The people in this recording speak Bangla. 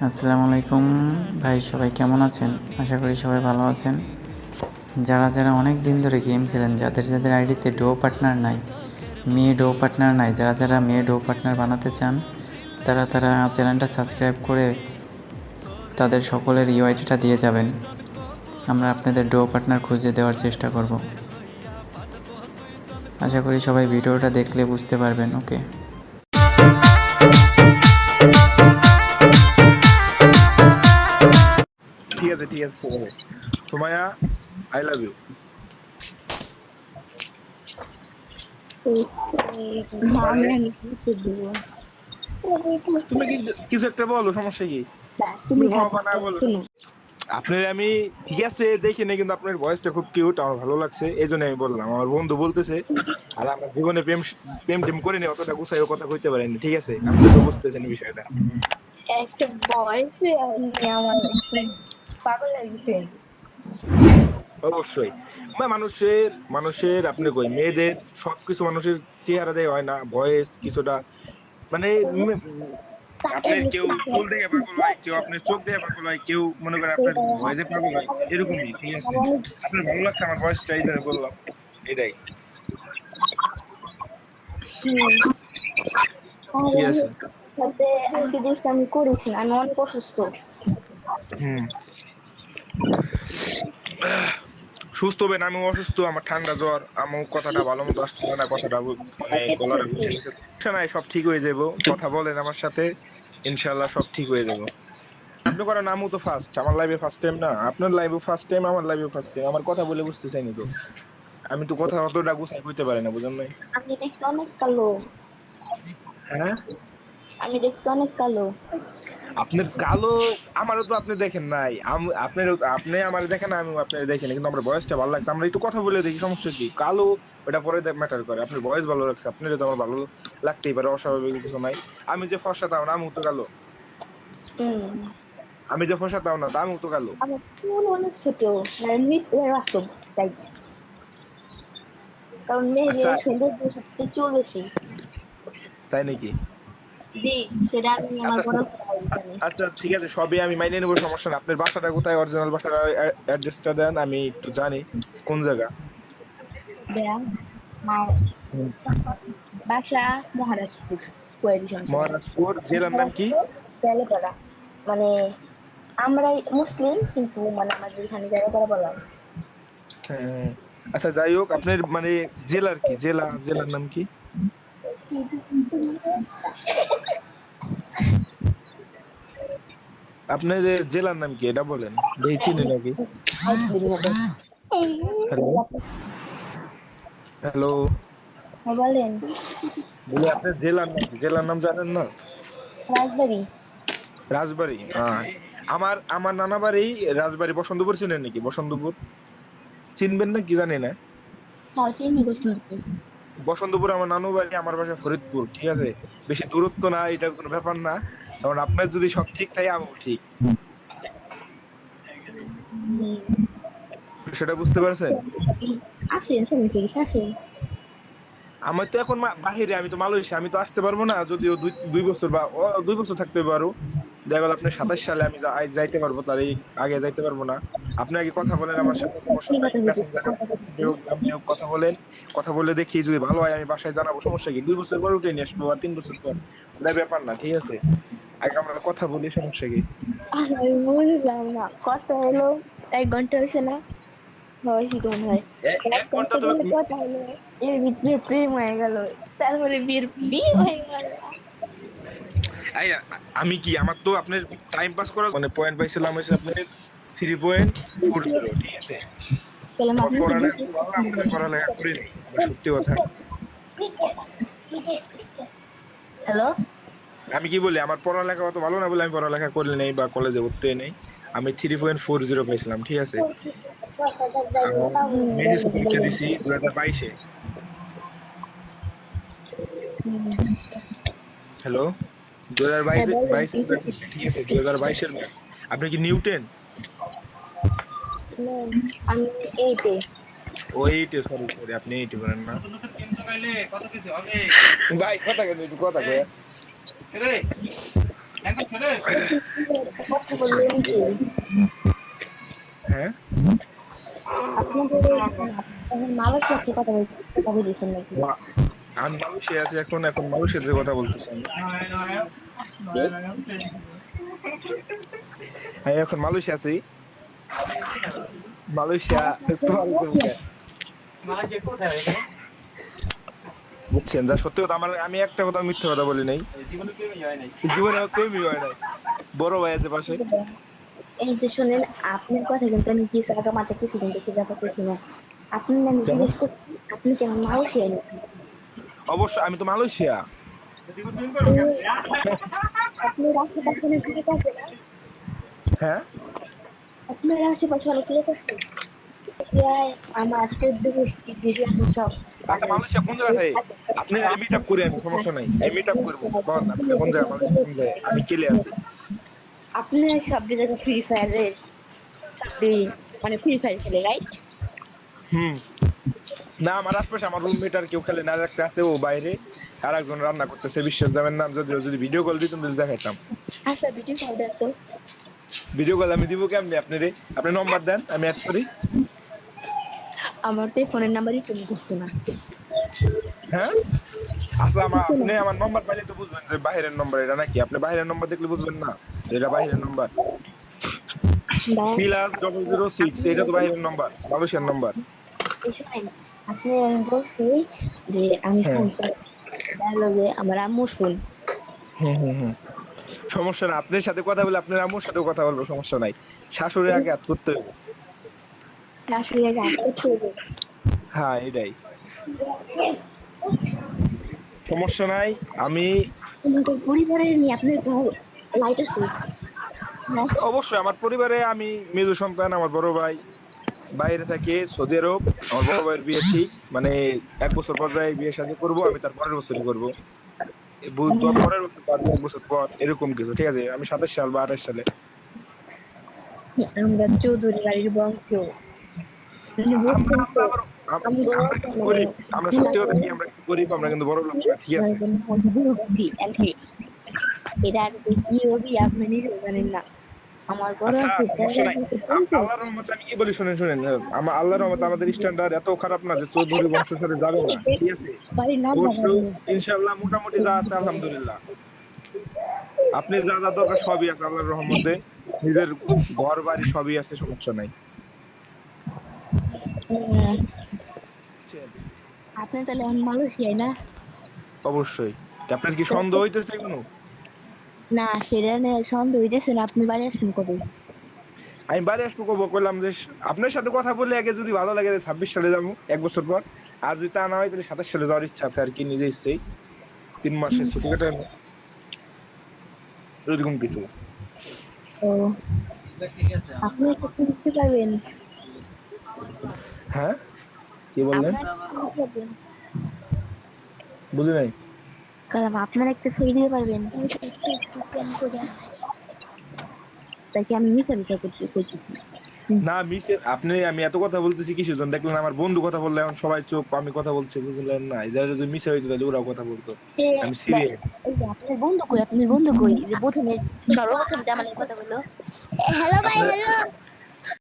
আসসালামু আলাইকুম ভাই, সবাই কেমন আছেন? আশা করি সবাই ভালো আছেন। যারা অনেক দিন ধরে গেম খেলেন, যাদের আইডিতে ডো পার্টনার নাই, মেয়ে ডো পার্টনার নাই, যারা মেয়ে ডো পার্টনার বানাতে চান, তারা চ্যানেলটা সাবস্ক্রাইব করে তাদের সকলের ইউআইডিটা দিয়ে যাবেন। আমরা আপনাদের ডো পার্টনার খুঁজে দেওয়ার চেষ্টা করব। আশা করি সবাই ভিডিওটা দেখলে বুঝতে পারবেন। ওকে, ঠিক আছে সুমাইয়া, আই লাভ ইউ। তুমি কিছু একটা বলো, সমস্যা কি? তুমি না বলো। আপনার আমি ঠিক আছে দেখি না, কিন্তু আপনার ভয়েসটা খুব কিউট, আমার ভালো লাগছে, এই জন্য আমি বললাম। আমার বন্ধু বলতেছে, আর আমার জীবনে প্রেম প্রেম টেম করিনি, অতটা গুছাইও কথা কইতে পারেনি। ঠিক আছে, আপনি তো বুঝতেছেন বিষয়টা। একটা বয়স আমার পাগল লাগছে। অবশ্যই মানুষের আপনি কই মেয়েদের সবকিছু মানুষের চেহারা দিয়ে হয় না, ভয়েস কিছুটা মানে আপনার কেউ চুল দেখে পাগল হয়, কেউ আপনার চোখ দেখে পাগল হয়, কেউ মনে করে আপনার ভয়েসে পাগল হয়, এরকমই। ঠিক আছে, আপনার ভালো লাগছে আমার ভয়েসটা, এই জন্য বললাম এটাই। ঠিক আছে। আজকে জিনিসটা আমি করিস না, আমি অনেক অসুস্থ। হুম, সুস্থ হবেন। আমি অসুস্থ, আমার ঠান্ডা জ্বর, আমার কথাটা ভালো মতো আসছিল না, কথাটা মানে গলাটা বসে গেছে। সমস্যা নাই, সব ঠিক হয়ে যাবো। কথা বলেন আমার সাথে, ইনশাল্লাহ সব ঠিক হয়ে যাবো। আপনি করেন, আমিও তো ফার্স্ট, আমার লাইভে ফার্স্ট টাইম না, আপনার লাইভে ফার্স্ট টাইম, আমার লাইভে ফার্স্ট টাইম। আমার কথা বলে বুঝতে চাইনি তো, আমি তো কথা অতটা গুছাই কইতে পারি না, বুঝেন নাই? আমি দেখতে অনেক কালো। হ্যাঁ, আমি দেখতে অনেক কালো। আপনার কালো, আমারও তো আপনি দেখেন নাই, আপনার আপনি আমার দেখেন, আমি আপনার দেখিনি, কিন্তু আমার বয়সটা ভালো লাগছে। আমরা একটু কথা বলে দেখি, সমস্যা কি? কালো ওটা পরে ম্যাটার করে, আপনার বয়স ভালো লাগছে, আপনার তো আমার ভালো লাগতেই পারে, অস্বাভাবিক কিছু নাই। আমি যে ফর্সা তাও না, আমিও তো কালো। আমি যে ফর্সা তাও না, আমিও তো কালো। আমার চুল অনেক ছোট, বাস্তব তাই। কারণ আচ্ছা, মেয়েদের সৌন্দর্য সবচেয়ে চুল বেশি। তাই নাকি? জি, সেটা আমি আমার আচ্ছা বড় জানি। আচ্ছা, ঠিক আছে, সবই আমি মাইনে নেবো, সমস্যা না। আপনার বাসাটা কোথায়? অরিজিনাল বাসাটা অ্যাড্রেসটা দেন, আমি একটু জানি কোন জায়গা। দেয়া বাসা মহারাজপুর, কোয়ারি সংসার। মহারাজপুর, জেলার নাম কি? তেলেপাড়া, মানে আমরাই মুসলিম, কিন্তু মানে আমাদের এখানে তেলেপাড়া বলা হয়। হ্যাঁ, আচ্ছা যাই হোক, আপনার মানে জেলার কি, জেলার নাম কি? আপনার জেলার নাম কি এটা বলেন, দেখি চিনি নাকি। হ্যালো, হ্যালো, বলেন। বলি আপনার জেলার নাম কি? জেলার নাম জানেন না? রাজবাড়ি। রাজবাড়ি। আমার আমার নানা বাড়ি রাজবাড়ি। বসন্তপুর চিনেন নাকি? বসন্তপুর চিনবেন না কি জানি না। হ্যাঁ, চিনি বসন্তপুর। বসন্তপুর আমার নানু বাড়ি, আমার বাসা ফরিদপুর। ঠিক আছে, বেশি দূরত্ব না, এটা কোনো ব্যাপার না। কারণ আপনার যদি সব ঠিক থাকে, আমিও ঠিক, সেটা বুঝতে পারছেন? আসেন, শুনেছি আসেন। আমার তো এখন বাহিরে, আমি তো মালয়েশিয়া, আমি তো আসতে পারবো না, যদিও দুই দুই বছর বা 2 বছর থাকতে পারো। দেখা গেল আপনার 27 সালে আমি যাইতে পারবো, তার এই আগে যাইতে পারবো না। আপনি আগে কথা বলেন আমার সাথে, সমস্যা নাই, মেসেঞ্জারে কথা বলেন। কথা বলে দেখি, যদি ভালো হয় আমি বাসায় জানাবো, সমস্যা কি? 2 বছর পর উঠে নিয়ে আসবো, আর 3 বছর পর, ওটা ব্যাপার না। ঠিক আছে, আগে আমরা কথা বলি, সমস্যা কি? আমি বুঝলাম না, কথা হলো 1 ঘন্টা হয়েছে না? হয়েছি তো মনে হয়। এক ঘন্টা তো কথা হলো, এর ভিতরে প্রেম হয়ে গেল, তারপরে বিয়ে হয়ে গেল। এই, আমি কি, আমার তো আপনার টাইম পাস করা মানে পয়েন্ট পাইছিলাম হচ্ছে আপনার 3.40। ঠিক আছে, তাহলে আমার আপনি পড়ালেখা খুব ভালো, আমি পড়ালেখা করিনি, আমার সত্যি কথা। হ্যালো। আমি কি বলি, আমার পড়ালেখা অত ভালো না বলে আমি পড়ালেখা করি নাই বা কলেজে ভর্তি হই নাই। আমি 3.40 পাইছিলাম। ঠিক আছে, আমি এইচএসসি পরীক্ষা দিছি 2022-এ। হ্যালো, 2022 22 ঠিক আছে, 2022-এর ব্যাচ। আপনি কি নিউটেন? আমি এইটে। ও এইটে, সরি সরি, আপনি এইটে বলেন না ভাই, কথা কেন একটু কথা কয়ে। কথা বললেন কি হ্যাঁ আপনাদের মালয়েশিয়াতে কথা বলতেছেন নাকি আমি মালয়েশিয়া আছি এখন এখন মালয়েশিয়াতে কথা বলতেছি আমি কি? আমি এখন মালয়েশিয়া আছি মালয়েশিয়া তোমার বুঝছেন যা সত্যি কথা আমি একটা কথা মিথ্যা কথা বলি নাই জীবনে আমার প্রেমই হয় নাই বড় ভাই আছে পাশে এই যে শুনেন আপনার কথা কিন্তু আমি কিছু আগে মাঠে কিছু কিন্তু খুঁজে পাচ্ছি না আপনি আমি কেন জিজ্ঞেস করছি আপনি কেন মালয়েশিয়া নাকি অবশ্যই আমি তো মালয়েশিয়া তো আপনার আশেপাশে অনেক লোক আছে না হ্যাঁ আপনার আশেপাশে অনেক লোক আছে প্রায় আমার 14 গোষ্ঠী যে আছে সব আচ্ছা মালয়েশিয়া কোন জায়গায় আপনি মিট আপ করি আমি সমস্যা নাই আমি মিট আপ করবো বল আপনি কোন জায়গায় মালয়েশিয়া কোন জায়গায় আমি কেলে আছি আপনার সব জায়গায় ফ্রি ফায়ারের মানে ফ্রি ফায়ার খেলে রাইট হুম না আমার আশপাশে আমার রুমমেট আর কেউ খেলে না আর একটা আছে ও বাইরে আর একজন রান্না করতেছে বিশ্বাস যাবেন না যদি ভিডিও কল দিতাম তাহলে দেখাইতাম আচ্ছা ভিডিও কল দেন তো ভিডিও কল আমি দিব কেমনি আপনারে আপনি নম্বর দেন আমি অ্যাড করি আমার তো ফোনের নাম্বারই তুমি বুঝছো না হ্যাঁ আচ্ছা আপনি আমার নম্বর পাইলে তো বুঝবেন যে বাইরের নম্বর এটা নাকি আপনি বাইরের নম্বর দেখলে বুঝবেন না এটা বাইরের নম্বর +006 এটা তো বাইরের নম্বর মালয়েশিয়ার নম্বর শোনেন আপনি আমি বলছি যে আমি হ্যাঁ। ফোন যে আমার আম্মুর ফোন হুম সমস্যা না আপনার সাথে কথা বলে আপনার আম্মুর সাথেও কথা বলবো সমস্যা নাই শাশুড়ি আগে হাত করতে হবে আসলে আগে আসতে হবে হ্যাঁ এটাই সমস্যা নাই আমি আমাদের পরিবারের নিয়ে আপনার ঘর লাইট আছে না? অবশ্যই আমার পরিবারে আমি মেজো সন্তান আমার বড় ভাই বাইরে থাকে সৌদি আরব আমার বড় ভাইয়ের বিয়ে ঠিক মানে 1 বছর পর যাই বিয়ে শাদী করবো আমি তার পরের বছরই করবো পরের বছর বা 1 বছর পর এরকম কিছু ঠিক আছে আমি 27 সাল বা 28 সালে আমরা চৌধুরী বাড়ির বংশ মানে আমরা বুঝছেন তো, আবার আমি আমরা কিন্তু গরিব আমরা সত্যি কথা কি আমরা কিন্তু গরিব আমরা কিন্তু বড় লোক না ঠিক আছে এটা আর কি হবি আপনি নিজেও জানেন না আমার বড় আচ্ছা আছে সমস্যা নাই আল্লাহর রহমতে আমি কি বলি শুনেন আমার আল্লাহর রহমতে আমাদের স্ট্যান্ডার্ড এত খারাপ না যে চৌধুরী বংশের সাথে যাবে না ঠিক আছে বাড়ির নাম অবশ্য ইনশাআল্লাহ মোটামুটি যা আছে আলহামদুলিল্লাহ আপনি যা যা দরকার সবই আছে আল্লাহর রহমতে নিজের ঘর বাড়ি সবই আছে সমস্যা নাই আপনি তাহলে এখন মালয়েশিয়ায় না অবশ্যই আপনার কি সন্দেহ হইতেছে কোনো না সেটা নিয়ে সন্দেহ হইতেছে না আপনি বাড়ি আসবেন কবে আমি বাড়ি আসবো কব করলাম যে আপনার সাথে কথা বলে আগে যদি ভালো লাগে 26 সালে যাবো 1 বছর পর আর যদি তা না হয় তাহলে 27 সালে যাওয়ার ইচ্ছা আছে আর কি নিজে ইচ্ছেই 3 মাসের ছুটি কাটানো এরকম কিছু ও আপনি কিছু লিখতে পারবেন হ্যাঁ কি বললেন পারবেন বুঝি নাই কারণ আপনারা একটা ছবি দিতে পারবেন তাকে আমি মিশা মিশা করতেছি না মিসে আপনি আমি এত কথা বলতেছি কিছু জন দেখলেন আমার বন্ধু কথা বললে এখন সবাই চুপ আমি কথা বলছি বুঝলেন না এদের যদি মিশে হইতো তাহলে ওরাও কথা বলতো আমি সিরিয়াস আপনার বন্ধু কই যে প্রথমে সর্বপ্রথম যে আমার কথা বললো হ্যালো ভাই হ্যালো